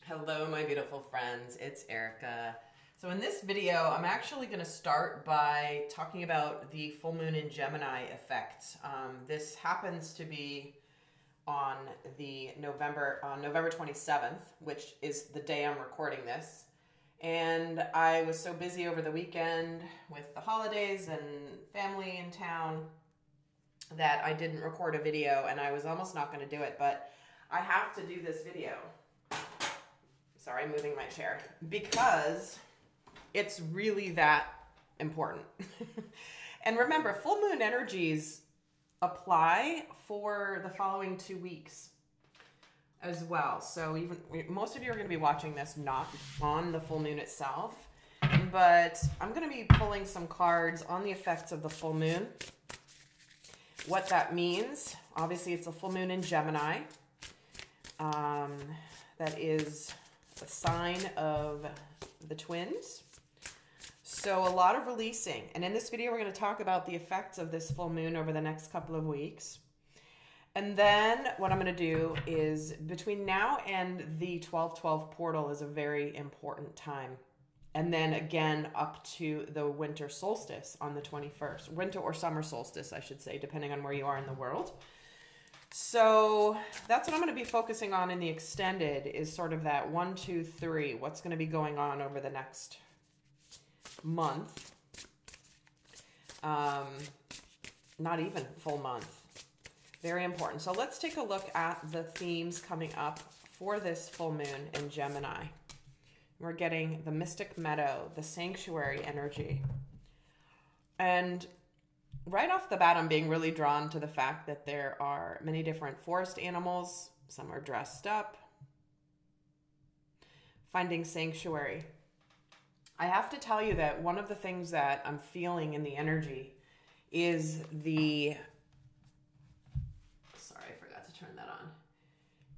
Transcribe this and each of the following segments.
Hello, my beautiful friends. It's Erika. So in this video, I'm actually going to start by talking about the full moon in Gemini effect. This happens to be on November 27th, which is the day I'm recording this. And I was so busy over the weekend with the holidays and family in town that I didn't record a video, and I was almost not going to do it, but I have to do this video. Sorry, I'm moving my chair, because it's really that important. And remember, full moon energies apply for the following 2 weeks as well. So most of you are going to be watching this not on the full moon itself, but I'm going to be pulling some cards on the effects of the full moon. What that means, obviously it's a full moon in Gemini. That is the sign of the twins. So a lot of releasing. And in this video, we're going to talk about the effects of this full moon over the next couple of weeks. And then what I'm going to do is between now and the 12/12 portal is a very important time. And then again up to the winter solstice on the 21st. Winter or summer solstice, I should say, depending on where you are in the world. So that's what I'm going to be focusing on in the extended, is sort of that 1, 2, 3. What's going to be going on over the next month. Not even full month. Very important. So let's take a look at the themes coming up for this full moon in Gemini. We're getting the mystic meadow, the sanctuary energy. And right off the bat, I'm being really drawn to the fact that there are many different forest animals. Some are dressed up. Finding sanctuary. I have to tell you that one of the things that I'm feeling in the energy is the... Sorry, I forgot to turn that on.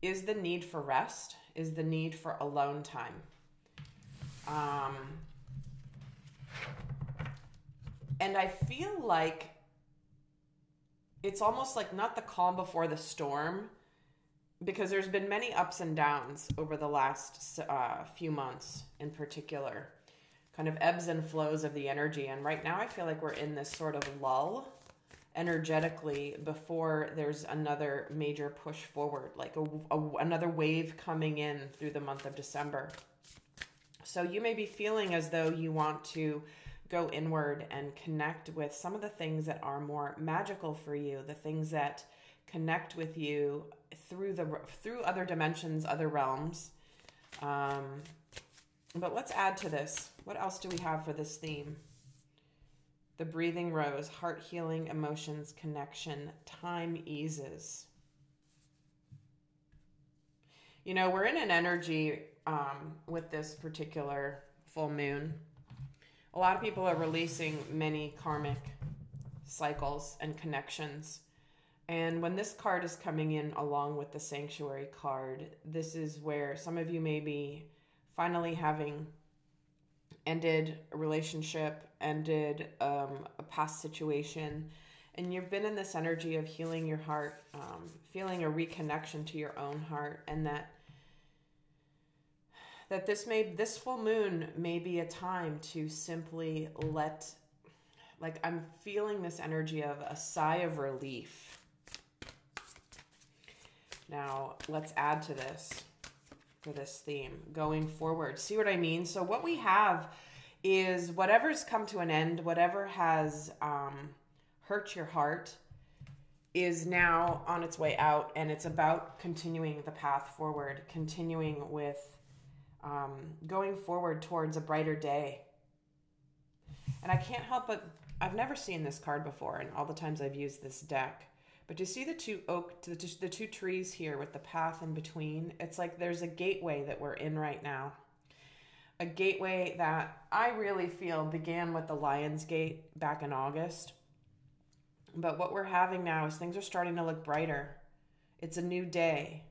Is the need for rest, is the need for alone time. And I feel like it's almost like not the calm before the storm, because there's been many ups and downs over the last few months in particular, kind of ebbs and flows of the energy. And right now I feel like we're in this sort of lull energetically before there's another major push forward, like another wave coming in through the month of December. So you may be feeling as though you want to go inward and connect with some of the things that are more magical for you, the things that connect with you through other dimensions, other realms. But let's add to this. What else do we have for this theme? The breathing rose, heart healing, emotions, connection, time eases. You know, we're in an energy with this particular full moon. A lot of people are releasing many karmic cycles and connections. And when this card is coming in along with the sanctuary card, this is where some of you may be finally having ended a relationship, ended a past situation, and you've been in this energy of healing your heart, feeling a reconnection to your own heart, and that this full moon may be a time to simply I'm feeling this energy of a sigh of relief. Now, let's add to this for this theme going forward. See what I mean? So what we have is whatever's come to an end, whatever has hurt your heart is now on its way out, and it's about continuing the path forward, continuing with going forward towards a brighter day. And I can't help but, I've never seen this card before in all the times I've used this deck, but you see the two trees here with the path in between? It's like there's a gateway that we're in right now. A gateway that I really feel began with the Lion's Gate back in August. But what we're having now is things are starting to look brighter. It's a new day.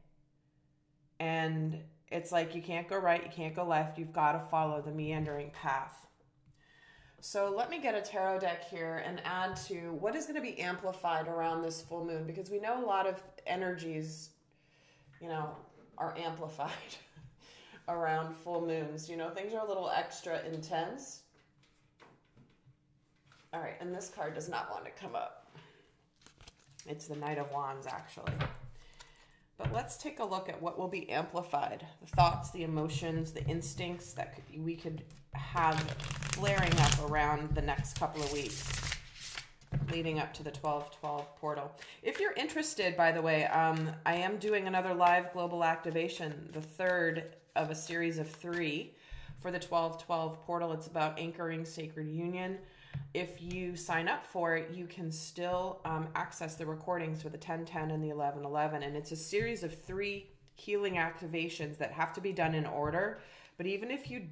And it's like you can't go right, you can't go left. You've got to follow the meandering path. So let me get a tarot deck here and add to what is going to be amplified around this full moon, because we know a lot of energies, you know, are amplified around full moons. You know, things are a little extra intense. All right, and this card does not want to come up. It's the Knight of Wands, actually. But let's take a look at what will be amplified. The thoughts, the emotions, the instincts that we could have flaring up around the next couple of weeks, leading up to the 12/12 portal. If you're interested, by the way, I am doing another live global activation, the third of a series of 3 for the 12/12 portal. It's about anchoring sacred union. If you sign up for it, you can still access the recordings for the 10/10 and the 11/11. And it's a series of 3 healing activations that have to be done in order. But even if you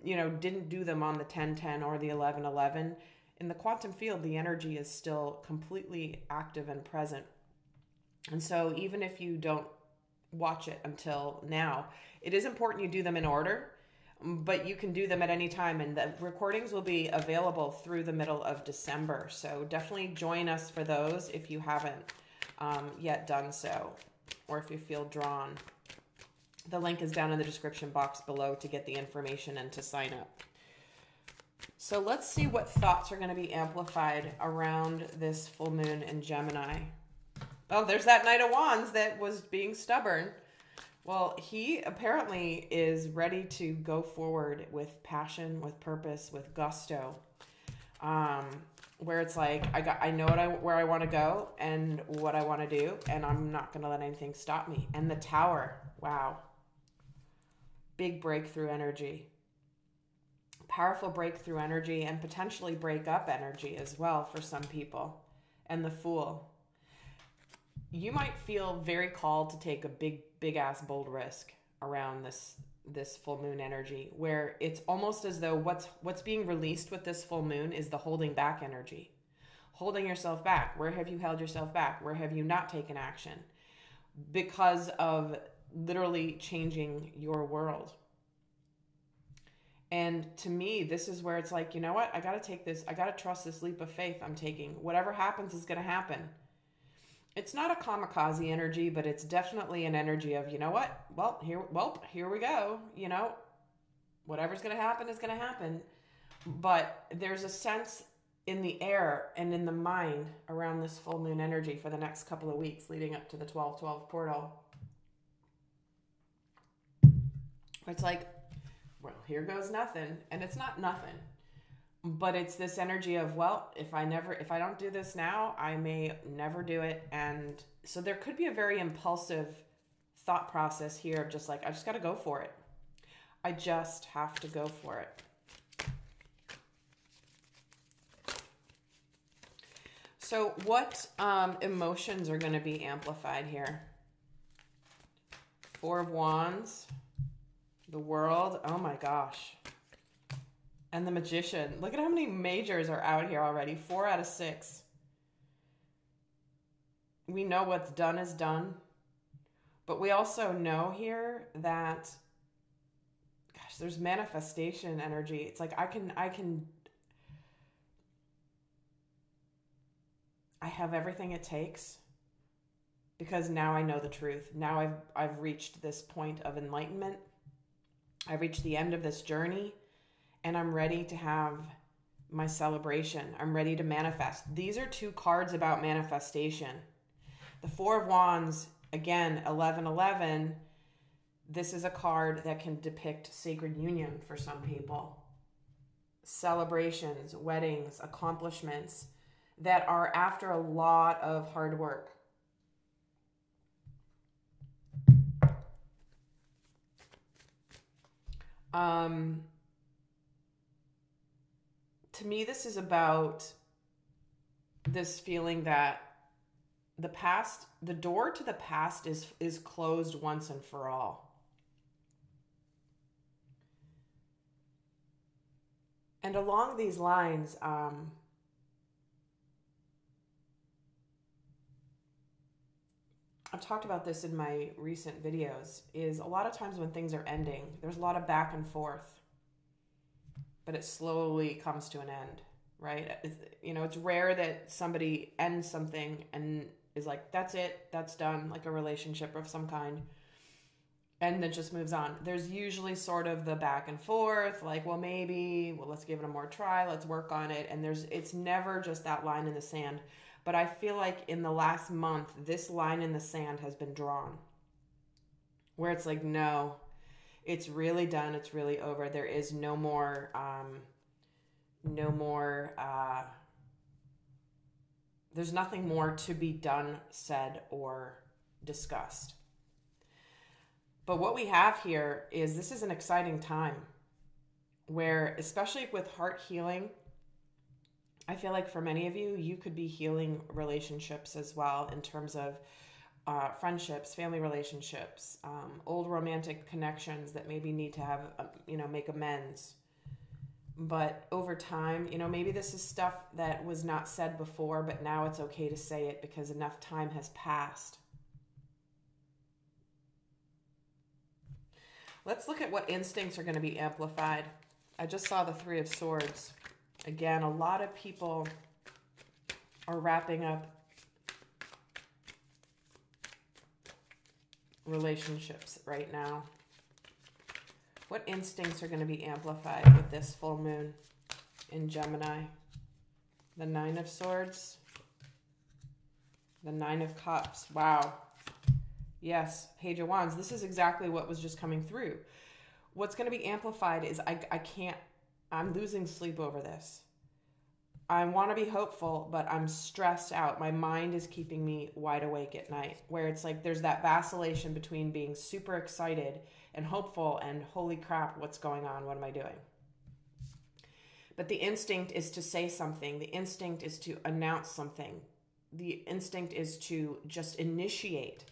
didn't do them on the 10/10 or the 11/11, in the quantum field, the energy is still completely active and present. And so even if you don't watch it until now, it is important you do them in order. But you can do them at any time, and the recordings will be available through the middle of December. So definitely join us for those if you haven't yet done so, or if you feel drawn. The link is down in the description box below to get the information and to sign up. So let's see what thoughts are going to be amplified around this full moon in Gemini. Oh, there's that Knight of Wands that was being stubborn. Well, he apparently is ready to go forward with passion, with purpose, with gusto. Where it's like, I know where I want to go and what I want to do, and I'm not going to let anything stop me. And the Tower, wow. Big breakthrough energy. Powerful breakthrough energy, and potentially break up energy as well for some people. And the Fool. You might feel very called to take a big ass bold risk around this full moon energy, where it's almost as though what's being released with this full moon is the holding back energy. Holding yourself back. Where have you held yourself back? Where have you not taken action? Because of literally changing your world. And to me, this is where it's like, you know what? I got to take this. I got to trust this leap of faith I'm taking. Whatever happens is going to happen. It's not a kamikaze energy, but it's definitely an energy of, you know what? Well, here we go. Whatever's going to happen is going to happen. But there's a sense in the air and in the mind around this full moon energy for the next couple of weeks leading up to the 12/12 portal. It's like, well, here goes nothing. And it's not nothing. But it's this energy of, well, if I don't do this now, I may never do it. And so there could be a very impulsive thought process here of just like, I just got to go for it. I just have to go for it. So what emotions are going to be amplified here? 4 of Wands, the World. Oh my gosh. And the Magician. Look at how many majors are out here already. 4 out of 6. We know what's done is done. But we also know here that, gosh, there's manifestation energy. It's like I have everything it takes because now I know the truth. Now I've reached this point of enlightenment. I've reached the end of this journey. And I'm ready to have my celebration. I'm ready to manifest. These are 2 cards about manifestation. The 4 of Wands, again, 11/11. This is a card that can depict sacred union for some people. Celebrations, weddings, accomplishments that are after a lot of hard work. To me, this is about this feeling that the door to the past is closed once and for all. And along these lines, I've talked about this in my recent videos, is a lot of times when things are ending, there's a lot of back and forth. But it slowly comes to an end, right? It's rare that somebody ends something and is like, that's it, that's done, like a relationship of some kind. and then just moves on. There's usually sort of the back and forth, like, well, maybe, well, let's give it a more try, let's work on it. And it's never just that line in the sand. But I feel like in the last month, this line in the sand has been drawn, where it's like, no, it's really done. It's really over. There is no more, there's nothing more to be done, said, or discussed. But what we have here is, this is an exciting time where, especially with heart healing, I feel like for many of you, you could be healing relationships as well, in terms of friendships, family relationships, old romantic connections that maybe need to have, make amends. But over time, maybe this is stuff that was not said before, but now it's okay to say it because enough time has passed. Let's look at what instincts are going to be amplified. I just saw the Three of Swords. Again, a lot of people are wrapping up relationships right now. What instincts are going to be amplified with this full moon in Gemini? The Nine of Swords. The Nine of Cups. Wow. Yes, Page of Wands. This is exactly what was just coming through. What's going to be amplified is I'm losing sleep over this. I want to be hopeful, but I'm stressed out. My mind is keeping me wide awake at night, where it's like there's that vacillation between being super excited and hopeful and holy crap, what's going on? What am I doing? But the instinct is to say something. The instinct is to announce something. The instinct is to just initiate.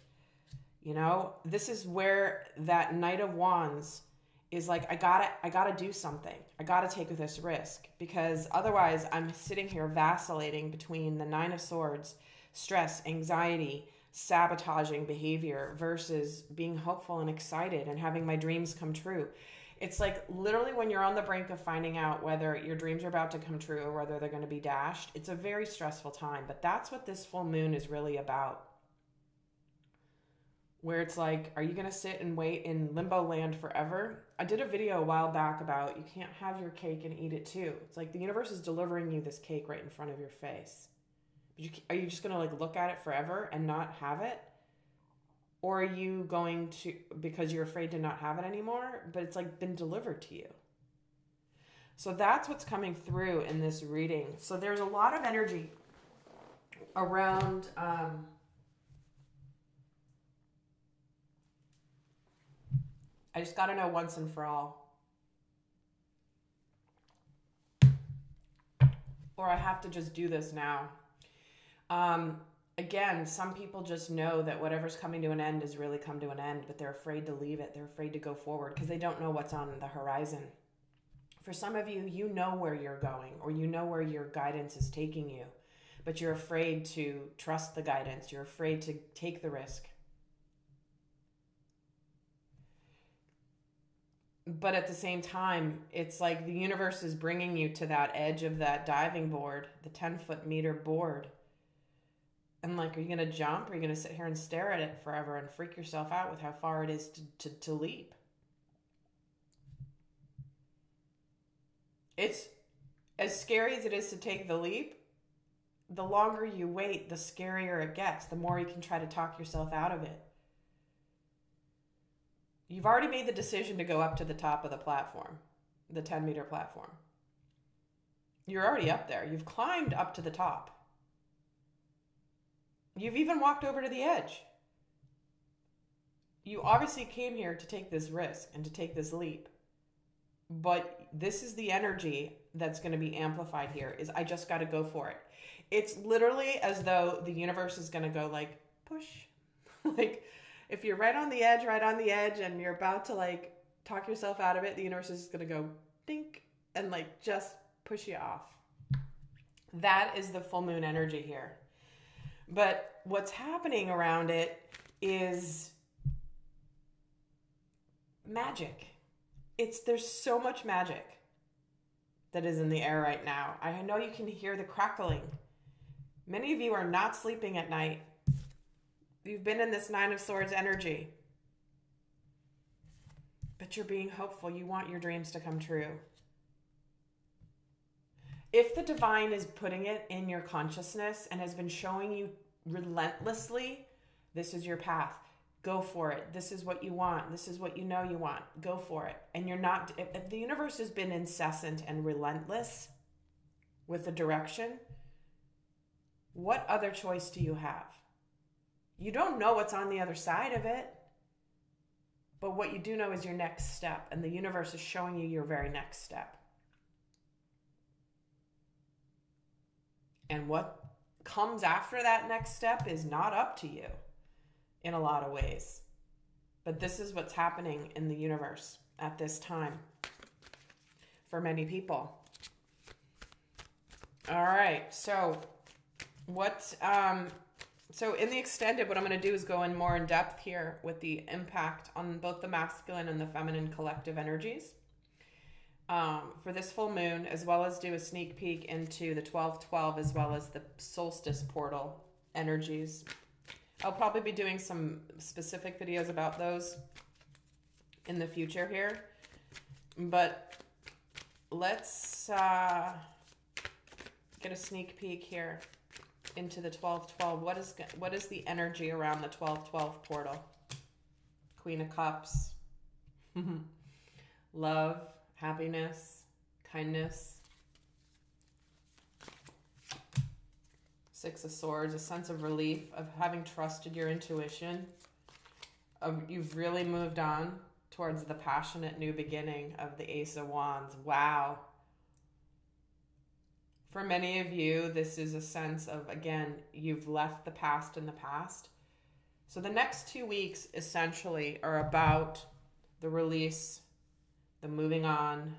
This is where that Knight of Wands is like, I gotta do something. I gotta take this risk, because otherwise I'm sitting here vacillating between the Nine of Swords, stress, anxiety, sabotaging behavior, versus being hopeful and excited and having my dreams come true. It's like literally when you're on the brink of finding out whether your dreams are about to come true or whether they're going to be dashed. It's a very stressful time, but that's what this full moon is really about. Where it's like, are you going to sit and wait in limbo land forever? I did a video a while back about you can't have your cake and eat it too. It's like the universe is delivering you this cake right in front of your face. Are you just going to like look at it forever and not have it? Or are you going to, because you're afraid to not have it anymore, but it's like been delivered to you? So that's what's coming through in this reading. So there's a lot of energy around, I just got to know once and for all. Or I have to just do this now. Again, some people just know that whatever's coming to an end has really come to an end, but they're afraid to leave it. They're afraid to go forward because they don't know what's on the horizon. For some of you, you know where you're going, or you know where your guidance is taking you, but you're afraid to trust the guidance. You're afraid to take the risk. But at the same time, it's like the universe is bringing you to that edge of that diving board, the 10-foot-meter board. And like, are you going to jump? Or are you going to sit here and stare at it forever and freak yourself out with how far it is to leap? It's as scary as it is to take the leap. The longer you wait, the scarier it gets. The more you can try to talk yourself out of it. You've already made the decision to go up to the top of the platform, the 10-meter platform. You're already up there. You've climbed up to the top. You've even walked over to the edge. You obviously came here to take this risk and to take this leap. But this is the energy that's going to be amplified here, is I just got to go for it. It's literally as though the universe is going to go like, push. Like, if you're right on the edge and you're about to like talk yourself out of it, the universe is going to go dink and like just push you off. That is the full moon energy here. But what's happening around it is magic. There's so much magic that is in the air right now. I know you can hear the crackling. Many of you are not sleeping at night. You've been in this Nine of Swords energy. you're being hopeful. You want your dreams to come true. If the divine is putting it in your consciousness and has been showing you relentlessly, this is your path. Go for it. This is what you want. This is what you know you want. Go for it. And you're not, if the universe has been incessant and relentless with the direction, what other choice do you have? You don't know what's on the other side of it, but what you do know is your next step, and the universe is showing you your very next step. And what comes after that next step is not up to you in a lot of ways. But this is what's happening in the universe at this time for many people. All right, so so in the extended, what I'm going to do is go in more in depth here with the impact on both the masculine and the feminine collective energies for this full moon, as well as do a sneak peek into the 12/12, as well as the solstice portal energies. I'll probably be doing some specific videos about those in the future here, but let's get a sneak peek here into the 12/12. What is the energy around the 12/12 portal? Queen of Cups. Love, happiness, kindness. Six of Swords, a sense of relief, of having trusted your intuition, of you've really moved on towards the passionate new beginning of the Ace of Wands. Wow. For many of you, this is a sense of, again, you've left the past in the past. So the next 2 weeks essentially are about the release, the moving on,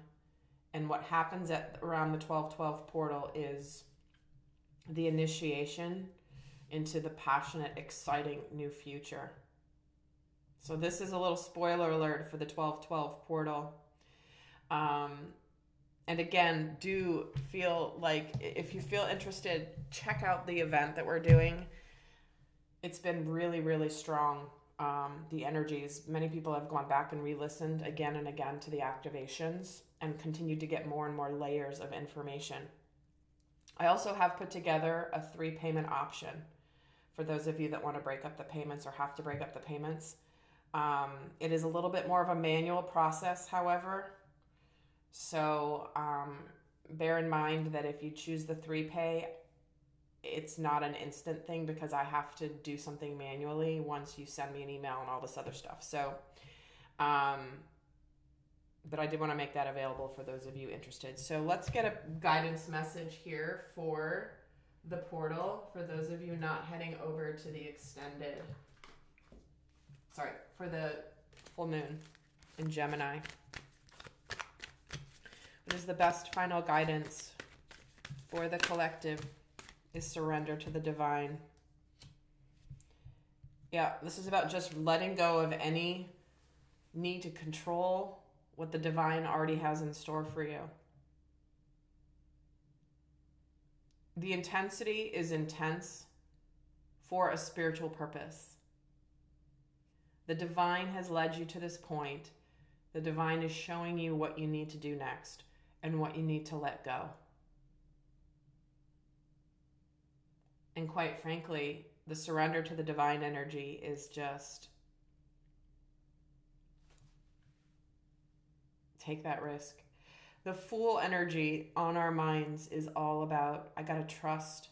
and what happens around the 12/12 portal is the initiation into the passionate, exciting new future. So this is a little spoiler alert for the 12/12 portal. And again, do feel like, if you feel interested, check out the event that we're doing. It's been really, really strong, the energies. Many people have gone back and re-listened again and again to the activations and continued to get more and more layers of information. I also have put together a 3-payment option for those of you that want to break up the payments or have to break up the payments. It is a little bit more of a manual process, however. So bear in mind that if you choose the 3-pay, it's not an instant thing because I have to do something manually once you send me an email and all this other stuff. So, but I did want to make that available for those of you interested. So let's get a guidance message here for the portal, for those of you not heading over to the extended, for the full moon in Gemini. What is the best final guidance for the collective is surrender to the divine. Yeah, this is about just letting go of any need to control what the divine already has in store for you. The intensity is intense for a spiritual purpose. The divine has led you to this point. The divine is showing you what you need to do next and what you need to let go. And quite frankly, the surrender to the divine energy is just take that risk. The Fool energy on our minds is all about, I gotta trust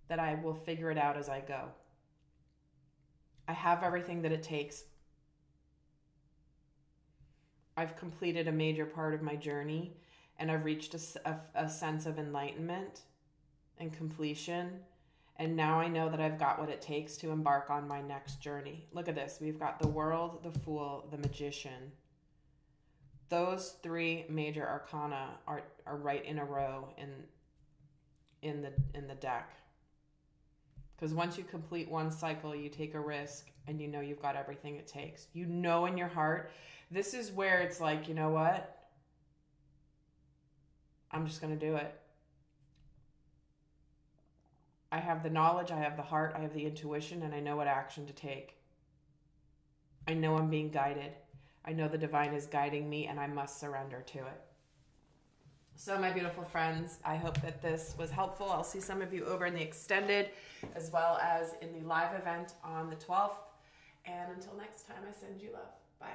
that I will figure it out as I go. I have everything that it takes. I've completed a major part of my journey, and I've reached a sense of enlightenment and completion. And now I know that I've got what it takes to embark on my next journey. Look at this. We've got the World, the Fool, the Magician. Those 3 major arcana are right in a row in the deck. Because once you complete one cycle, you take a risk and you know you've got everything it takes. You know in your heart, this is where it's like, you know what? I'm just going to do it. I have the knowledge, I have the heart, I have the intuition, and I know what action to take. I know I'm being guided. I know the divine is guiding me and I must surrender to it. So my beautiful friends, I hope that this was helpful. I'll see some of you over in the extended as well as in the live event on the 12th. And until next time, I send you love. Bye.